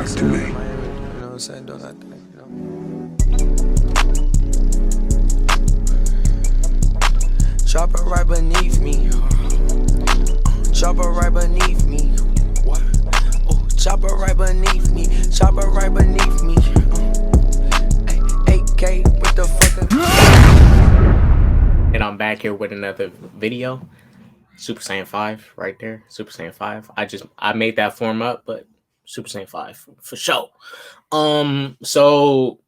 to me. You know what I'm saying? Doing that thing, you know. Chopper right beneath me. Chopper right beneath me. What? Oh, chopper right beneath me. Chopper right beneath me. 8K with the fucker. And I'm back here with another video. Super Saiyan 5 right there. Super Saiyan 5. I made that form up, but Super Saiyan 5 for sure. So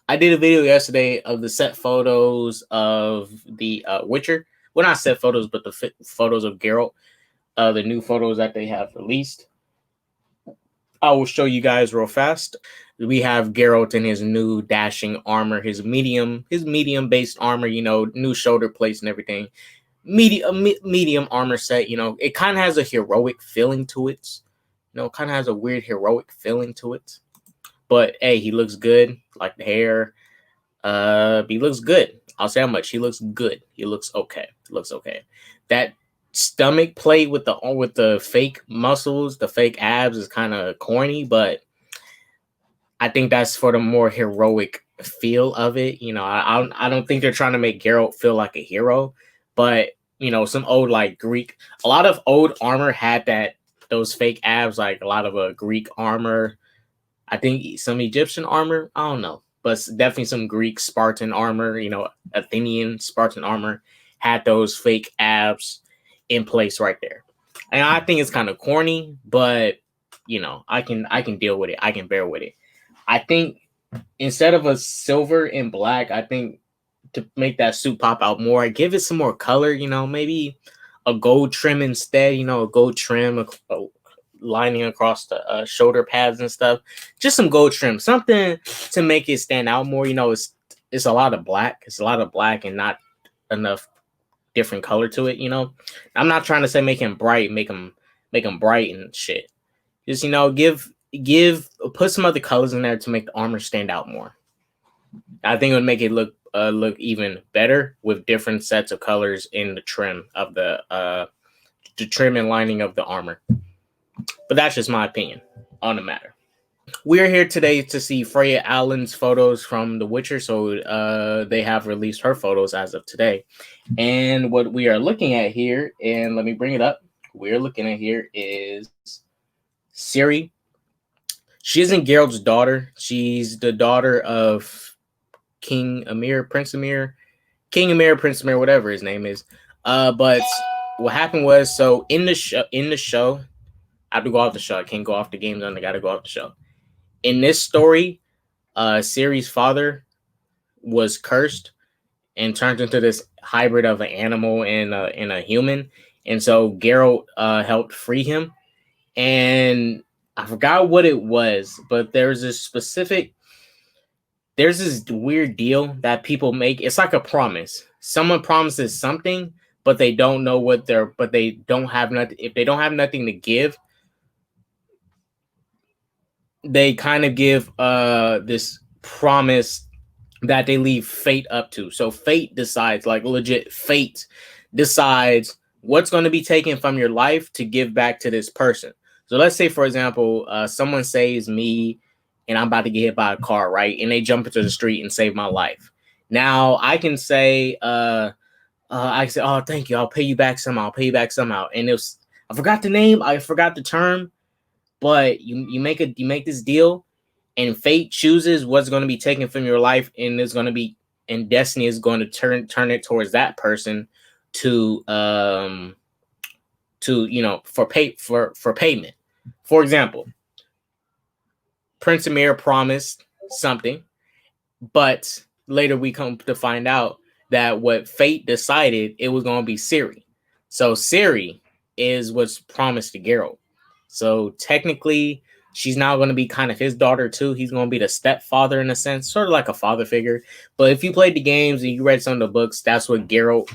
I did a video yesterday of the set photos of the Witcher. Well, not set photos, but the photos of Geralt. The new photos that they have released. I will show you guys real fast. We have Geralt in his new dashing armor, his medium based armor, you know, new shoulder plates and everything. Medium armor set, you know, it kind of has a heroic feeling to it. You know, kind of has a weird heroic feeling to it. But hey, he looks good, like the hair. He looks good. I'll say how much. He looks good. He looks okay. He looks okay. That stomach plate with the fake muscles, the fake abs is kind of corny, but I think that's for the more heroic feel of it. You know, I don't think they're trying to make Geralt feel like a hero, but you know, some old like Greek, a lot of old armor had those fake abs, like a lot of Greek armor. I think some Egyptian armor. I don't know, but definitely some Greek Spartan armor. You know, Athenian Spartan armor had those fake abs in place right there, and I think it's kind of corny, but you know, I can deal with it. I can bear with it. I think instead of a silver and black, I think to make that suit pop out more, give it some more color. You know, maybe a gold trim instead. You know, a gold trim, a lining across the shoulder pads and stuff. Just some gold trim, something to make it stand out more. You know, it's a lot of black. It's a lot of black and not enough different color to it. You know, I'm not trying to say make him bright, make him bright and shit. Just, you know, put some other colors in there to make the armor stand out more. I think it would make it look even better with different sets of colors in the trim of the trim and lining of the armor. But that's just my opinion on the matter. We're here today to see Freya Allan's photos from The Witcher. So they have released her photos as of today. And what we are looking at here, and let me bring it up. We're looking at here is Ciri. She isn't Geralt's daughter. She's the daughter of King Emir, Prince Emir, whatever his name is. But what happened was, so in the show, I have to go off the show. I can't go off the game zone. I got to go off the show. In this story, Ciri's father was cursed and turned into this hybrid of an animal and a human. And so Geralt helped free him. And I forgot what it was, but there's this weird deal that people make. It's like a promise. Someone promises something, but they don't know but they don't have nothing. If they don't have nothing to give, they kind of give this promise that they leave fate up to. So fate decides, like legit fate decides what's going to be taken from your life to give back to this person. So let's say, for example, someone saves me and I'm about to get hit by a car, right? And they jump into the street and save my life. Now I can say, oh, thank you. I'll pay you back somehow. And I forgot the name. I forgot the term. But you make this deal, and fate chooses what's going to be taken from your life, and there's going to be, and destiny is going to turn it towards that person to you know, for payment. For example, Prince Emir promised something, but later we come to find out that what fate decided, it was going to be Ciri. So Ciri is what's promised to Geralt. So technically, she's now going to be kind of his daughter too. He's going to be the stepfather in a sense, sort of like a father figure. But if you played the games and you read some of the books, that's what Geralt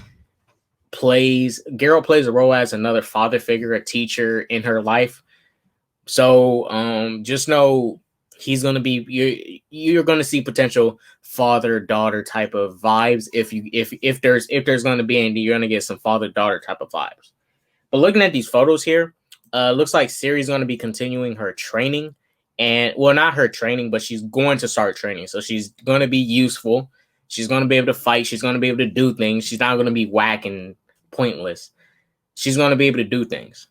plays. Geralt plays a role as another father figure, a teacher in her life. So just know he's going to be, you're going to see potential father-daughter type of vibes. If there's going to be any, you're going to get some father-daughter type of vibes. But looking at these photos here, looks like Ciri's going to be continuing her training And well, not her training, but she's going to start training. So she's going to be useful. She's going to be able to fight. She's going to be able to do things. She's not going to be whack and pointless. She's going to be able to do things.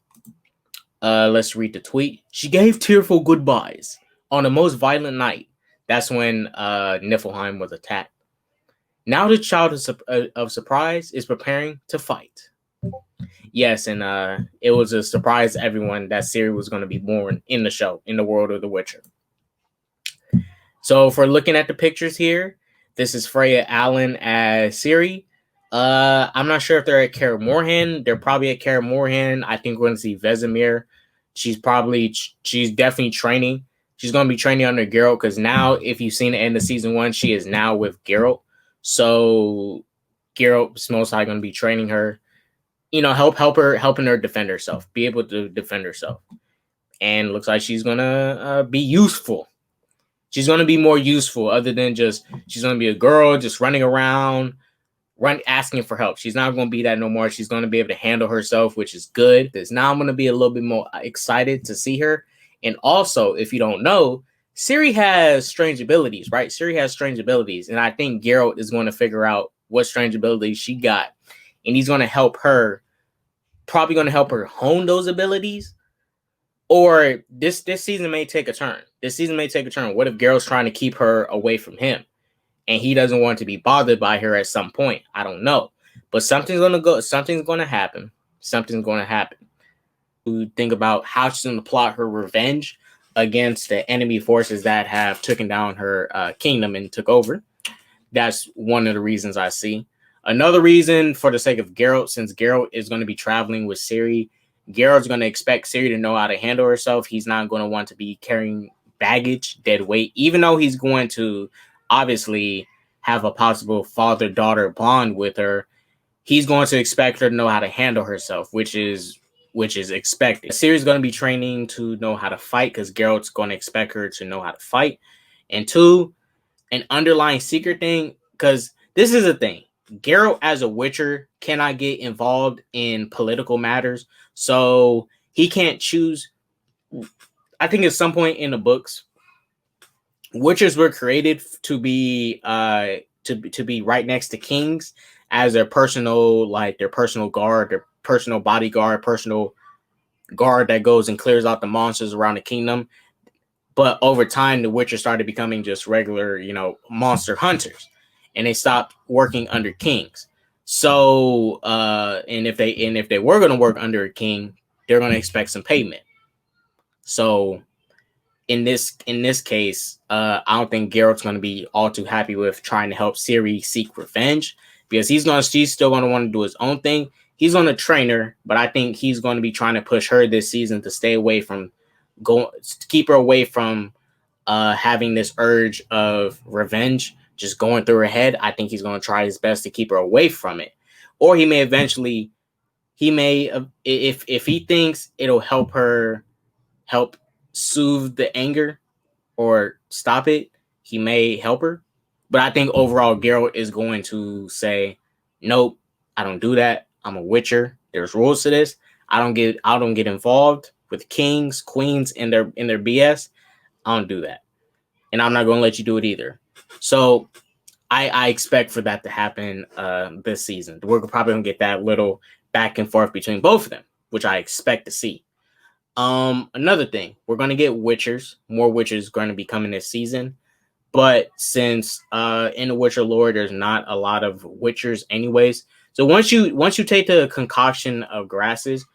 Let's read the tweet. She gave tearful goodbyes on the most violent night. That's when Niflheim was attacked. Now the child of surprise is preparing to fight. Yes, and it was a surprise to everyone that Ciri was going to be born in the show, in the world of The Witcher. So if we're looking at the pictures here, this is Freya Allan as Ciri. I'm not sure if they're at Kaer Morhen. They're probably at Kaer Morhen. I think we're going to see Vesemir. She's definitely training. She's going to be training under Geralt because now, if you've seen the end of season 1, she is now with Geralt. So Geralt's most likely going to be training her. Helping her defend herself, be able to defend herself. And looks like she's going to be useful. She's going to be more useful other than she's going to be a girl just running around, asking for help. She's not going to be that no more. She's going to be able to handle herself, which is good. Because now I'm going to be a little bit more excited to see her. And also, if you don't know, Ciri has strange abilities, right? Ciri has strange abilities. And I think Geralt is going to figure out what strange abilities she got. And he's going to help her, probably going to help her hone those abilities. Or this season may take a turn. What if Geralt's trying to keep her away from him? And he doesn't want to be bothered by her at some point. I don't know. But something's going to happen. To think about how she's going to plot her revenge against the enemy forces that have taken down her kingdom and took over. That's one of the reasons I see. Another reason, for the sake of Geralt, since Geralt is going to be traveling with Ciri, Geralt's going to expect Ciri to know how to handle herself. He's not going to want to be carrying baggage, dead weight, even though he's going to obviously have a possible father-daughter bond with her. He's going to expect her to know how to handle herself, which is expected. Ciri's going to be training to know how to fight because Geralt's going to expect her to know how to fight. And 2, an underlying secret thing, because this is a thing. Geralt as a Witcher cannot get involved in political matters, so he can't choose. I think at some point in the books, Witchers were created to be to be right next to kings as their personal guard, their personal bodyguard, personal guard that goes and clears out the monsters around the kingdom. But over time, the Witcher started becoming just regular, monster hunters. And they stopped working under kings. So, and if they were going to work under a king, they're going to expect some payment. So, in this case, I don't think Geralt's going to be all too happy with trying to help Ciri seek revenge because she's still going to want to do his own thing. He's going to train her, but I think he's going to be trying to push her this season to stay away from keep her away from having this urge of revenge just going through her head. I think he's going to try his best to keep her away from it. Or he may eventually, if he thinks it'll help soothe the anger or stop it, he may help her. But I think overall, Geralt is going to say, nope, I don't do that. I'm a Witcher. There's rules to this. I don't get involved with kings, queens, in their BS. I don't do that. And I'm not going to let you do it either. So I expect for that to happen this season. We're probably going to get that little back and forth between both of them, which I expect to see. Another thing, we're going to get Witchers. More Witchers going to be coming this season. But since in the Witcher lore, there's not a lot of Witchers anyways. So once you take the concoction of grasses,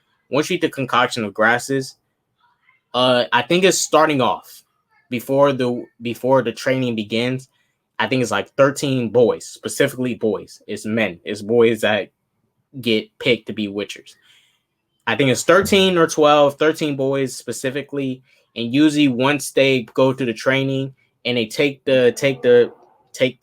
I think it's starting off before the training begins. I think it's like 13 boys, specifically boys. It's men. It's boys that get picked to be Witchers. I think it's 13 or 12, 13 boys specifically. And usually once they go through the training and they take the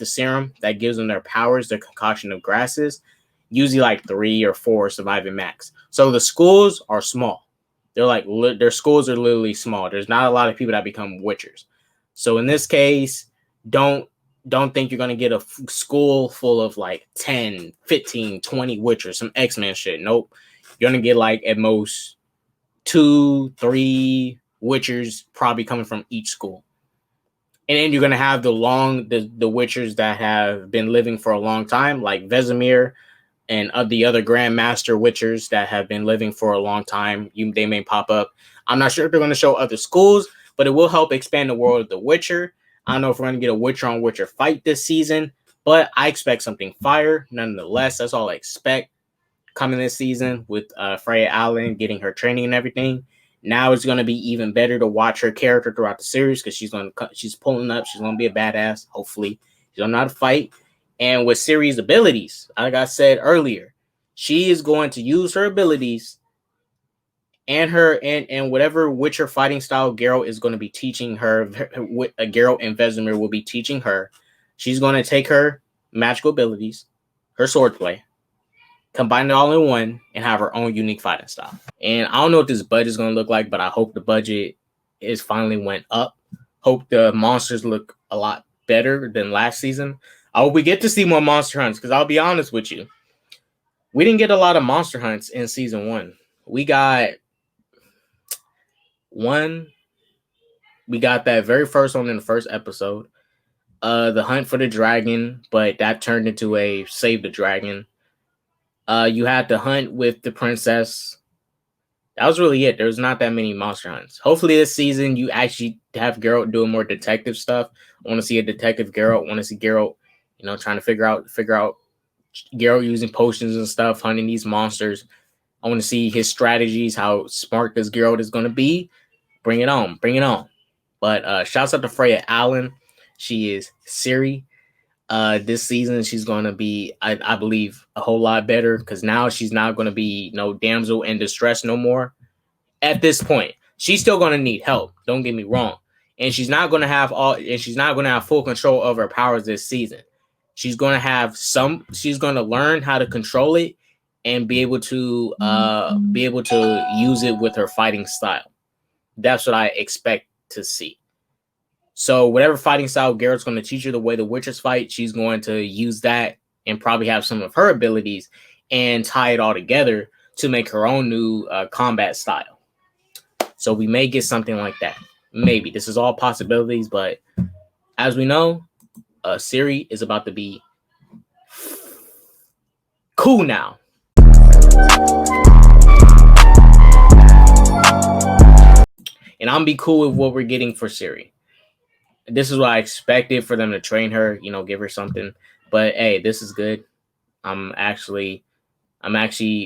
serum that gives them their powers, their concoction of grasses, usually like 3 or 4 surviving max. So the schools are small. Their schools are literally small. There's not a lot of people that become Witchers. So in this case, don't think you're going to get a school full of like 10, 15, 20 Witchers, some X-Men shit. Nope. You're going to get like at most 2, 3, Witchers probably coming from each school. And then you're going to have the Witchers that have been living for a long time, like Vesemir and the other Grandmaster Witchers that have been living for a long time. They may pop up. I'm not sure if they're going to show other schools, but it will help expand the world of The Witcher. I don't know if we're going to get a Witcher on Witcher fight this season, but I expect something fire. Nonetheless, that's all I expect coming this season with Freya Allan getting her training and everything. Now it's going to be even better to watch her character throughout the series because she's pulling up. She's going to be a badass, hopefully. She's going to know how to fight. And with Ciri's abilities, like I said earlier, she is going to use her abilities and whatever Witcher fighting style Geralt is going to be teaching her, Geralt and Vesemir will be teaching her. She's going to take her magical abilities, her swordplay, combine it all in one, and have her own unique fighting style. And I don't know what this budget is going to look like, but I hope the budget is finally went up. Hope the monsters look a lot better than last season. I hope we get to see more monster hunts, because I'll be honest with you, we didn't get a lot of monster hunts in season 1. We got that very first one in the first episode, the hunt for the dragon, but that turned into a save the dragon. You had the hunt with the princess. That was really it. There's not that many monster hunts. Hopefully this season you actually have Geralt doing more detective stuff. I want to see a detective Geralt. I want to see Geralt, trying to figure out Geralt using potions and stuff, hunting these monsters. I want to see his strategies, how smart this Geralt is going to be. Bring it on. But shouts out to Freya Allan. She is Ciri. This season she's going to be, I believe, a whole lot better, because now she's not going to be no damsel in distress no more. At this point, she's still going to need help. Don't get me wrong, and she's not going to have full control of her powers this season. She's going to have some. She's going to learn how to control it and be able to use it with her fighting style. That's what I expect to see. So whatever fighting style Geralt's going to teach her, the way the Witchers fight, she's going to use that and probably have some of her abilities and tie it all together to make her own new combat style. So we may get something like that. Maybe. This is all possibilities, but as we know, Ciri is about to be cool now. And I'm be cool with what we're getting for Ciri. This is what I expected for them to train her, give her something. But hey, this is good. I'm actually happy.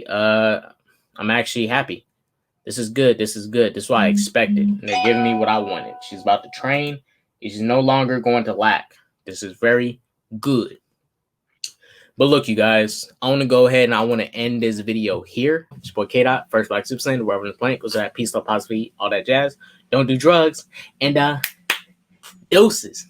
This is good. This is what I expected. And they're giving me what I wanted. She's about to train. She's no longer going to lack. This is very good. But look, you guys, I want to go ahead and I want to end this video here. It's your boy K-Dot, First Black Super Saiyan, the Reverend Plank. Goes to that peace, love, positivity, all that jazz. Don't do drugs. And deuces.